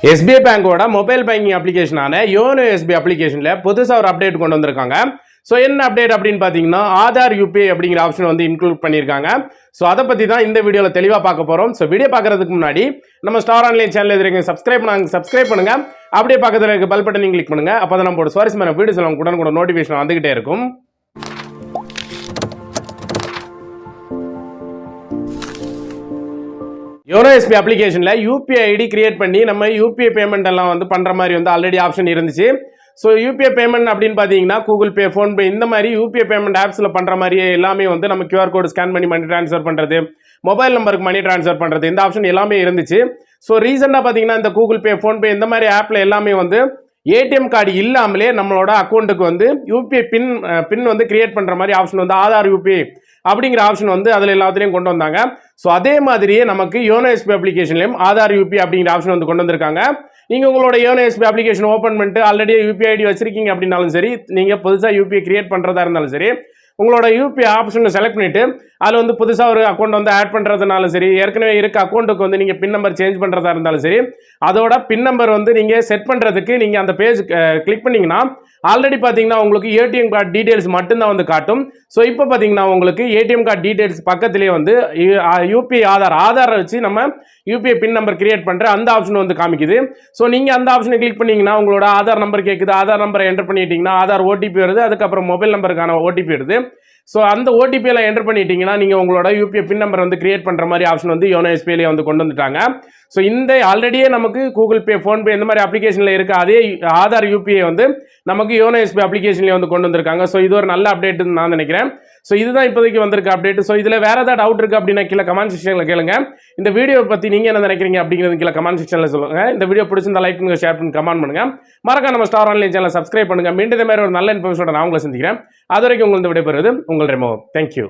SBI பேங்கோட mobile banking அப்ளிகேஷனான Yono SBI அப்ளிகேஷனில் புதுசாக ஒரு அப்டேட் கொண்டு வந்திருக்காங்க. ஸோ என்ன அப்டேட் அப்படின்னு பார்த்தீங்கன்னா ஆதார் UPI அப்படிங்கிற ஆப்ஷன் வந்து இன்க்ளூட் பண்ணியிருக்காங்க. ஸோ அதை பற்றி தான் இந்த வீடியோவில் தெளிவாக பார்க்க போகிறோம். ஸோ வீடியோ பார்க்குறதுக்கு முன்னாடி நம்ம ஸ்டார் ஆன்லைன் சேனல் எதிர்க்க சப்ஸ்கிரைப் பண்ணுங்க. அப்படியே பக்கத்தில் இருக்க பெல் பட்டனையும் கிளிக் பண்ணுங்க. அப்போ தான் நம்மளோட சுவாரஸ்யமான வீடியோஸ் எல்லாம் கூட நோட்டிஃபிகேஷன் வந்துகிட்டே இருக்கும். யோனோ SBI அப்ளிகேஷனில் UPI ஐடி கிரியேட் பண்ணி நம்ம UPI பேமெண்ட் எல்லாம் வந்து பண்ணுற மாதிரி வந்து ஆல்ரெடி ஆப்ஷன் இருந்துச்சு. ஸோ UPI பேமெண்ட் அப்படின்னு பார்த்தீங்கன்னா கூகுள் பே, ஃபோன்பே இந்த மாதிரி UPI பேமெண்ட் ஆப்ஸில் பண்ணுற மாதிரியே எல்லாமே வந்து நம்ம QR கோடு ஸ்கேன் பண்ணி மணி ட்ரான்ஸ்ஃபர் பண்ணுறது, மொபைல் நம்பருக்கு மணி ட்ரான்ஸ்ஃபர் பண்ணுறது, இந்த ஆப்ஷன் எல்லாமே இருந்துச்சு. ஸோ ரீசெண்டாக பார்த்தீங்கன்னா இந்த கூகுள் பே, ஃபோன்பே இந்த மாதிரி ஆப்பில் எல்லாமே வந்து ஏடிஎம் கார்டு இல்லாமலே நம்மளோட அக்கௌண்ட்டுக்கு வந்து UPI பின் வந்து கிரியேட் பண்ணுற மாதிரி ஆப்ஷன் வந்து ஆதார் UPI அப்படிங்கிற ஆப்ஷன் வந்து அதில் எல்லாத்துலேயும் கொண்டு வந்தாங்க. ஸோ அதே மாதிரியே நமக்கு யோனோ SBI அப்ளிகேஷன்லையும் ஆதார் UPI அப்படிங்கிற ஆப்ஷன் வந்து கொண்டு வந்திருக்காங்க. நீங்கள் உங்களோட யோனோ SBI அப்ளிகேஷன் ஓப்பன் பண்ணிட்டு ஆல்ரெடி UPI ஐடி வச்சிருக்கீங்க அப்படின்னாலும் சரி, நீங்கள் புதுசாக UPI கிரியேட் பண்ணுறதா இருந்தாலும் சரி, உங்களோட UPI ஆப்ஷனை செலக்ட் பண்ணிவிட்டு அதில் வந்து புதுசாக ஒரு அக்கௌண்ட் வந்து ஆட் பண்ணுறதுனாலும் சரி, ஏற்கனவே இருக்க அக்கௌண்ட்டுக்கு வந்து நீங்கள் பின் நம்பர் சேஞ்ச் பண்ணுறதா இருந்தாலும் சரி, அதோட பின் நம்பர் வந்து நீங்கள் செட் பண்ணுறதுக்கு நீங்கள் அந்த பேஜ் கிளிக் பண்ணிங்கன்னா ஆல்ரெடி பார்த்தீங்கன்னா உங்களுக்கு ஏடிஎம் கார்டு டீட்டெயில்ஸ் மட்டும்தான் வந்து காட்டும். ஸோ இப்போ பார்த்தீங்கன்னா உங்களுக்கு ஏடிஎம் கார்டு டீட்டெயில்ஸ் பக்கத்துலேயே வந்து UPI ஆதாரை வச்சு நம்ம UPI பின் நம்பர் கிரியேட் பண்ணுற அந்த ஆப்ஷன் வந்து காமிக்குது. ஸோ நீங்கள் அந்த ஆப்ஷனை கிளிக் பண்ணிங்கன்னா உங்களோட ஆதார் நம்பர் கேட்குது, ஆதார் நம்பரை என்டர் பண்ணிட்டீங்கன்னா ஆதார் OTP வருது, அதுக்கப்புறம் மொபைல் நம்பருக்கான OTP வருது. ஸோ அந்த OTP எல்லாம் என்டர் பண்ணிட்டீங்கன்னா நீங்கள் உங்களோட UPI பின் நம்பர் வந்து கிரியேட் பண்ணுற மாதிரி ஆப்ஷன் வந்து யோனோ SBIலேயே வந்து கொண்டு வந்துட்டாங்க. ஸோ இந்த ஆல்ரெடியே நமக்கு கூகுள் பே, ஃபோன்பே இந்த மாதிரி அப்ளிகேஷனில் இருக்க அதே ஆதார் UPI வந்து நமக்கு யோனோ SBI அப்ளிகேஷன்லேயே வந்து கொண்டு வந்திருக்காங்க. ஸோ இது ஒரு நல்ல அப்டேட்னு நான் நினைக்கிறேன். ஸோ இதுதான் இப்போதைக்கு வந்திருக்க அப்டேட். ஸோ இதில் வேறு ஏதாவது டவுட் இருக்குது அப்படின்னா கீழே கமெண்ட் செக்ஷனில் கேளுங்க. இந்த வீடியோ பற்றி நீங்கள் என்ன நினைக்கிறீங்க அப்படிங்கிறது கீழே கமெண்ட் செக்ஷனில் சொல்லுங்கள். இந்த வீடியோ பிடிச்சிருந்தா லைக் பண்ணுங்கள், ஷேர் பண்ணி கமெண்ட் பண்ணுங்கள். மறக்காம நம்ம ஸ்டார் ஆன்லைன் சேனலை சப்ஸ்கிரைப் பண்ணுங்கள். மீண்டும் இந்த மாதிரி ஒரு நல்ல இன்ஃபர்மேஷனோட நான் உங்களை சந்திக்கிறேன். அது வரைக்கும் உங்களுக்கு விடைபெறுவது உங்கள் ரெமோ. தேங்க்யூ.